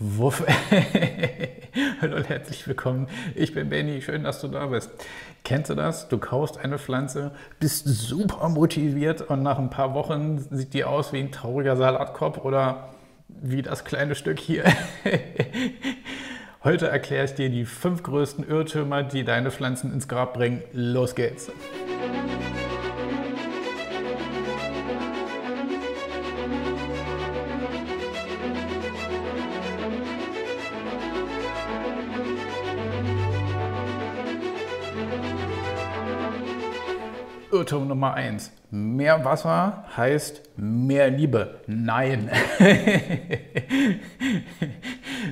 Wuff. Hallo und herzlich willkommen. Ich bin Benny, schön, dass du da bist. Kennst du das? Du kaufst eine Pflanze, bist super motiviert und nach ein paar Wochen sieht die aus wie ein trauriger Salatkorb oder wie das kleine Stück hier. Heute erkläre ich dir die 5 größten Irrtümer, die deine Pflanzen ins Grab bringen. Los geht's! Irrtum Nummer 1. Mehr Wasser heißt mehr Liebe. Nein.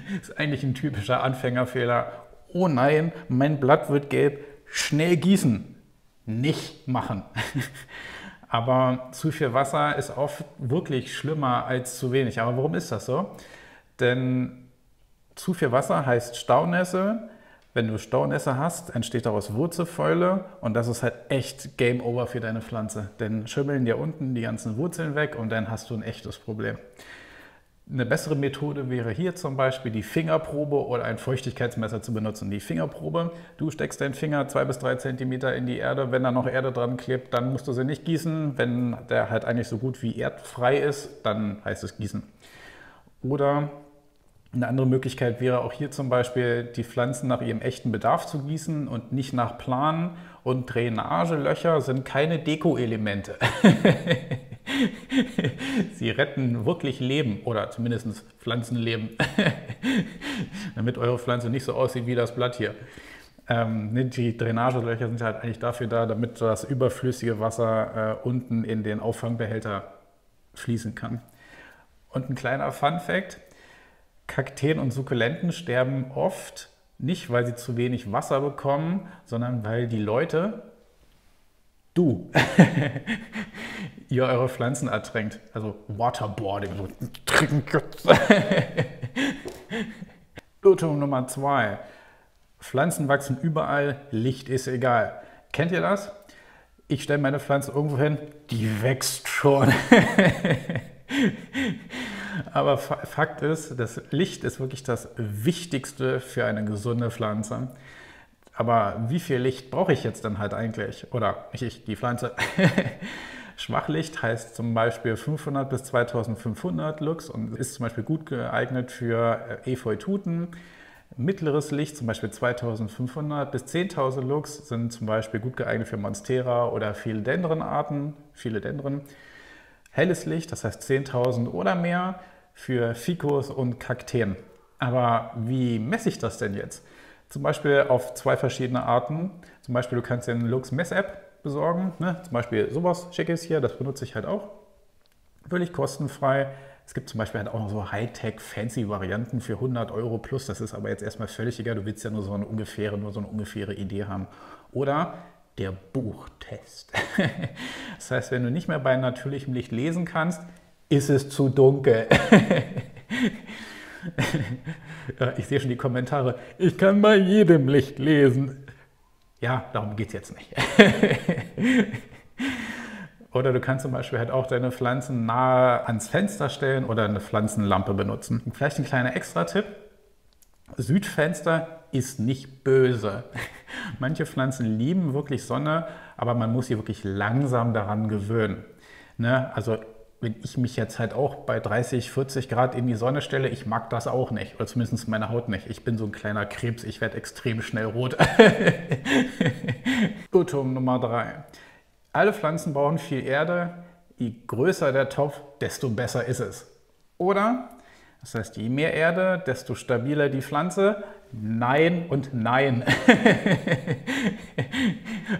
Das ist eigentlich ein typischer Anfängerfehler. Oh nein, mein Blatt wird gelb. Schnell gießen. Nicht machen. Aber zu viel Wasser ist oft wirklich schlimmer als zu wenig. Aber warum ist das so? Denn zu viel Wasser heißt Staunässe. Wenn du Staunässe hast, entsteht daraus Wurzelfäule und das ist halt echt Game Over für deine Pflanze. Denn schimmeln dir unten die ganzen Wurzeln weg und dann hast du ein echtes Problem. Eine bessere Methode wäre hier zum Beispiel die Fingerprobe oder ein Feuchtigkeitsmesser zu benutzen. Die Fingerprobe, du steckst deinen Finger 2 bis 3 cm in die Erde. Wenn da noch Erde dran klebt, dann musst du sie nicht gießen. Wenn der halt eigentlich so gut wie erdfrei ist, dann heißt es gießen. Oder eine andere Möglichkeit wäre auch hier zum Beispiel, die Pflanzen nach ihrem echten Bedarf zu gießen und nicht nach Plan. Und Drainagelöcher sind keine Deko-Elemente. Sie retten wirklich Leben oder zumindest Pflanzenleben, damit eure Pflanze nicht so aussieht wie das Blatt hier. Die Drainagelöcher sind halt eigentlich dafür da, damit das überflüssige Wasser unten in den Auffangbehälter fließen kann. Und ein kleiner Fun-Fact: Kakteen und Sukkulenten sterben oft nicht, weil sie zu wenig Wasser bekommen, sondern weil die Leute, ihr eure Pflanzen ertränkt. Also Waterboarding. So. Irrtum Nummer 2. Pflanzen wachsen überall, Licht ist egal. Kennt ihr das? Ich stelle meine Pflanze irgendwo hin, die wächst schon. Aber Fakt ist, das Licht ist wirklich das Wichtigste für eine gesunde Pflanze. Aber wie viel Licht brauche ich jetzt dann halt eigentlich? Oder nicht ich, die Pflanze. Schwachlicht heißt zum Beispiel 500 bis 2500 Lux und ist zum Beispiel gut geeignet für Efeututen. Mittleres Licht, zum Beispiel 2500 bis 10.000 Lux, sind zum Beispiel gut geeignet für Monstera oder Philodendron-Arten. Helles Licht, das heißt 10.000 oder mehr, für Ficus und Kakteen. Aber wie messe ich das denn jetzt? Zum Beispiel auf 2 verschiedene Arten. Zum Beispiel, du kannst dir eine Lux-Mess-App besorgen. Ne? Zum Beispiel sowas Schickes hier, das benutze ich halt auch. Völlig kostenfrei. Es gibt zum Beispiel halt auch noch so Hightech-Fancy-Varianten für 100 € plus. Das ist aber jetzt erstmal völlig egal. Du willst ja nur so eine ungefähre Idee haben. Oder der Buchtest. Das heißt, wenn du nicht mehr bei natürlichem Licht lesen kannst, ist es zu dunkel. Ja, ich sehe schon die Kommentare. Ich kann bei jedem Licht lesen. Ja, darum geht es jetzt nicht. Oder du kannst zum Beispiel halt auch deine Pflanzen nahe ans Fenster stellen oder eine Pflanzenlampe benutzen. Und vielleicht ein kleiner Extra-Tipp. Südfenster ist nicht böse. Manche Pflanzen lieben wirklich Sonne, aber man muss sie wirklich langsam daran gewöhnen. Ne? Also wenn ich mich jetzt halt auch bei 30, 40 Grad in die Sonne stelle, ich mag das auch nicht. Oder zumindest meine Haut nicht. Ich bin so ein kleiner Krebs, ich werde extrem schnell rot. Irrtum Nummer 3. Alle Pflanzen brauchen viel Erde. Je größer der Topf, desto besser ist es. Oder? Das heißt, je mehr Erde, desto stabiler die Pflanze. Nein und nein.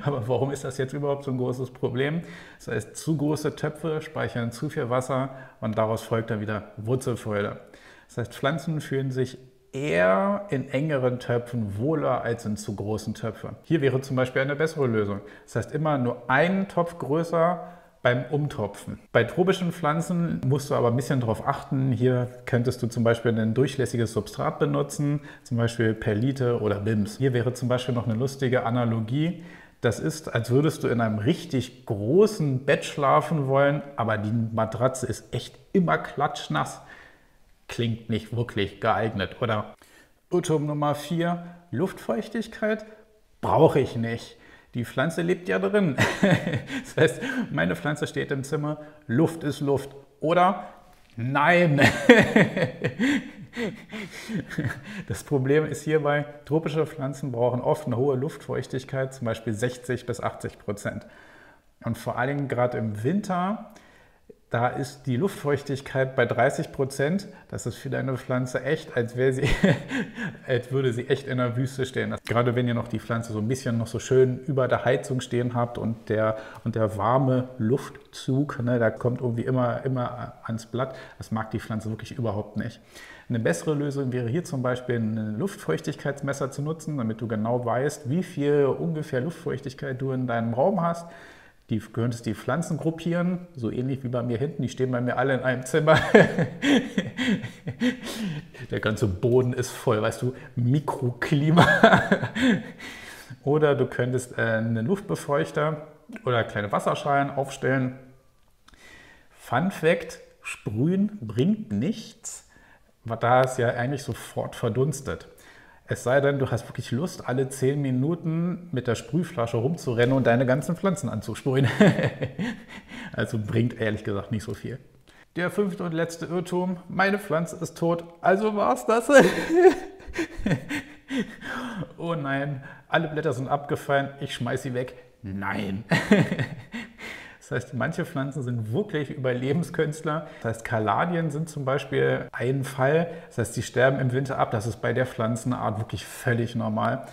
Aber warum ist das jetzt überhaupt so ein großes Problem? Das heißt, zu große Töpfe speichern zu viel Wasser und daraus folgt dann wieder Wurzelfäule. Das heißt, Pflanzen fühlen sich eher in engeren Töpfen wohler als in zu großen Töpfen. Hier wäre zum Beispiel eine bessere Lösung. Das heißt, immer nur einen Topf größer beim Umtopfen. Bei tropischen Pflanzen musst du aber ein bisschen darauf achten. Hier könntest du zum Beispiel ein durchlässiges Substrat benutzen, zum Beispiel Perlite oder BIMS. Hier wäre zum Beispiel noch eine lustige Analogie. Das ist, als würdest du in einem richtig großen Bett schlafen wollen, aber die Matratze ist echt immer klatschnass. klingt nicht wirklich geeignet, oder? Irrtum Nummer 4, Luftfeuchtigkeit brauche ich nicht. Die Pflanze lebt ja drin. Das heißt, meine Pflanze steht im Zimmer, Luft ist Luft. Oder nein. Das Problem ist hierbei, tropische Pflanzen brauchen oft eine hohe Luftfeuchtigkeit, zum Beispiel 60 bis 80%. Und vor allen Dingen gerade im Winter, da ist die Luftfeuchtigkeit bei 30%. Das ist für deine Pflanze echt, als würde sie echt in der Wüste stehen. Gerade wenn ihr noch die Pflanze so ein bisschen noch so schön über der Heizung stehen habt und der warme Luftzug, ne, da kommt irgendwie immer ans Blatt. Das mag die Pflanze wirklich überhaupt nicht. Eine bessere Lösung wäre hier zum Beispiel ein Luftfeuchtigkeitsmesser zu nutzen, damit du genau weißt, wie viel ungefähr Luftfeuchtigkeit du in deinem Raum hast. Du könntest die Pflanzen gruppieren, so ähnlich wie bei mir hinten. Die stehen bei mir alle in einem Zimmer. Der ganze Boden ist voll, weißt du, Mikroklima. Oder du könntest einen Luftbefeuchter oder kleine Wasserschalen aufstellen. Fun Fact, Sprühen bringt nichts, da es ja eigentlich sofort verdunstet. Es sei denn, du hast wirklich Lust, alle 10 Minuten mit der Sprühflasche rumzurennen und deine ganzen Pflanzen anzusprühen. Also bringt ehrlich gesagt nicht so viel. Der 5. und letzte Irrtum, meine Pflanze ist tot, also war's das. Oh nein, alle Blätter sind abgefallen, ich schmeiß sie weg. Nein. Das heißt, manche Pflanzen sind wirklich Überlebenskünstler. Das heißt, Kaladien sind zum Beispiel ein Fall. Das heißt, die sterben im Winter ab. Das ist bei der Pflanzenart wirklich völlig normal.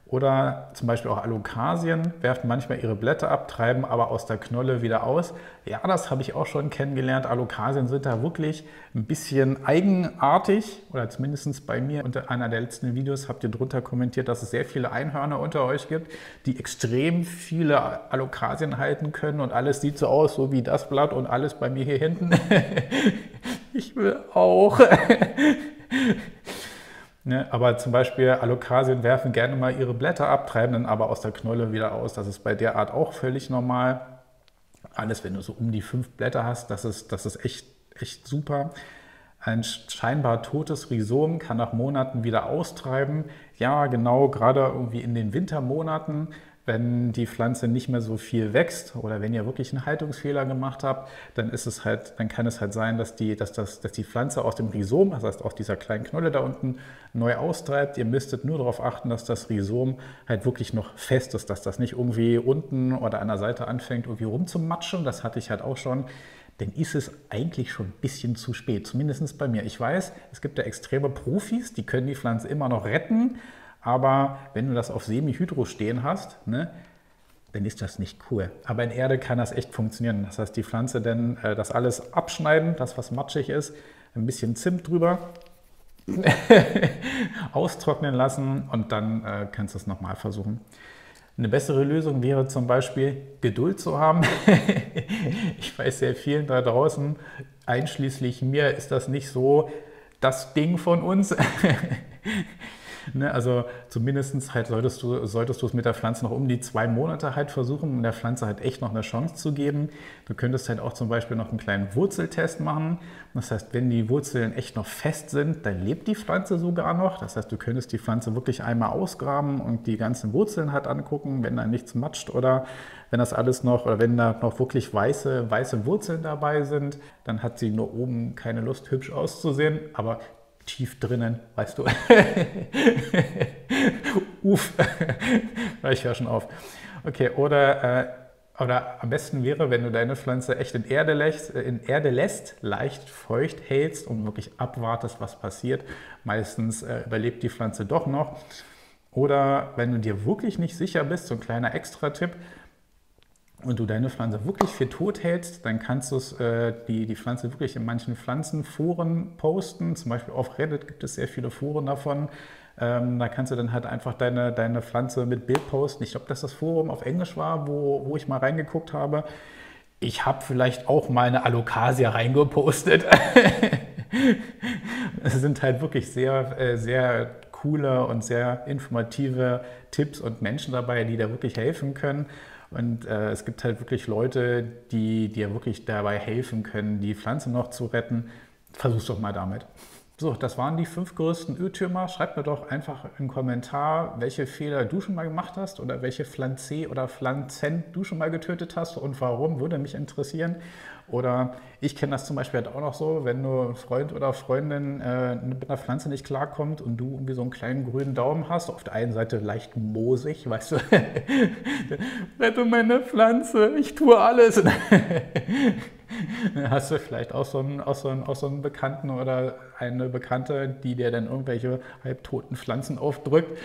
Oder zum Beispiel auch Alokasien werfen manchmal ihre Blätter ab, treiben aber aus der Knolle wieder aus. Ja, das habe ich auch schon kennengelernt. Alokasien sind da wirklich ein bisschen eigenartig, oder zumindest bei mir. Unter einer der letzten Videos habt ihr drunter kommentiert, dass es sehr viele Einhörner unter euch gibt, die extrem viele Alokasien halten können und alles sieht so aus, so wie das Blatt und alles bei mir hier hinten. Ich will auch. Ne, aber zum Beispiel Alokasien werfen gerne mal ihre Blätter ab, treiben dann aber aus der Knolle wieder aus. Das ist bei der Art auch völlig normal. Alles, wenn du so um die 5 Blätter hast, das ist echt super. Ein scheinbar totes Rhizom kann nach Monaten wieder austreiben. Ja, genau, gerade irgendwie in den Wintermonaten, wenn die Pflanze nicht mehr so viel wächst oder wenn ihr wirklich einen Haltungsfehler gemacht habt, dann kann es halt sein, dass die Pflanze aus dem Rhizom, das heißt aus dieser kleinen Knolle da unten, neu austreibt. Ihr müsstet nur darauf achten, dass das Rhizom halt wirklich noch fest ist, dass das nicht irgendwie unten oder an der Seite anfängt, irgendwie rumzumatschen. Das hatte ich halt auch schon. Dann ist es eigentlich schon ein bisschen zu spät, zumindest bei mir. Ich weiß, es gibt ja extreme Profis, die können die Pflanze immer noch retten. Aber wenn du das auf Semi-Hydro stehen hast, ne, dann ist das nicht cool. Aber in Erde kann das echt funktionieren. Das heißt, die Pflanze dann das alles abschneiden, das was matschig ist, ein bisschen Zimt drüber, austrocknen lassen und dann kannst du es nochmal versuchen. Eine bessere Lösung wäre zum Beispiel, Geduld zu haben. Ich weiß, sehr vielen da draußen, einschließlich mir, ist das nicht so das Ding von uns. Ne, also zumindest halt solltest du es mit der Pflanze noch um die 2 Monate halt versuchen, um der Pflanze halt echt noch eine Chance zu geben. Du könntest halt auch zum Beispiel noch einen kleinen Wurzeltest machen. Das heißt, wenn die Wurzeln echt noch fest sind, dann lebt die Pflanze sogar noch. Das heißt, du könntest die Pflanze wirklich einmal ausgraben und die ganzen Wurzeln halt angucken, wenn da nichts matscht oder wenn das alles noch, oder wenn da noch wirklich weiße Wurzeln dabei sind, dann hat sie nur oben keine Lust, hübsch auszusehen, aber tief drinnen, weißt du. Uff, ich höre schon auf. Okay, oder am besten wäre, wenn du deine Pflanze echt in Erde lässt, leicht feucht hältst und wirklich abwartest, was passiert. Meistens überlebt die Pflanze doch noch. Oder wenn du dir wirklich nicht sicher bist, so ein kleiner Extra-Tipp, und du deine Pflanze wirklich für tot hältst, dann kannst du die Pflanze wirklich in manchen Pflanzenforen posten. Zum Beispiel auf Reddit gibt es sehr viele Foren davon. Da kannst du dann halt einfach deine Pflanze mit Bild posten. Ich glaube, dass das Forum auf Englisch war, wo ich mal reingeguckt habe. Ich habe vielleicht auch mal eine Alocasia reingepostet. Es sind halt wirklich sehr, sehr coole und sehr informative Tipps und Menschen dabei, die da wirklich helfen können. Und es gibt halt wirklich Leute, die dir wirklich dabei helfen können, die Pflanze noch zu retten. Versuch's doch mal damit. So, das waren die 5 größten Irrtümer. Schreib mir doch einfach einen Kommentar, welche Fehler du schon mal gemacht hast oder welche Pflanze oder Pflanzen du schon mal getötet hast und warum, würde mich interessieren. Oder ich kenne das zum Beispiel halt auch noch so, wenn nur ein Freund oder Freundin mit einer Pflanze nicht klarkommt und du irgendwie so einen kleinen grünen Daumen hast, auf der einen Seite leicht moosig, weißt du, rette meine Pflanze, ich tue alles. Dann hast du vielleicht auch so einen Bekannten oder eine Bekannte, die dir dann irgendwelche halbtoten Pflanzen aufdrückt.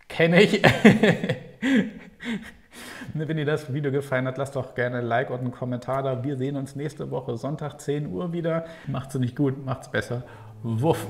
Kenne ich. Wenn dir das Video gefallen hat, lass doch gerne ein Like und einen Kommentar da. Wir sehen uns nächste Woche Sonntag 10 Uhr wieder. Macht's nicht gut, macht's besser. Wuff.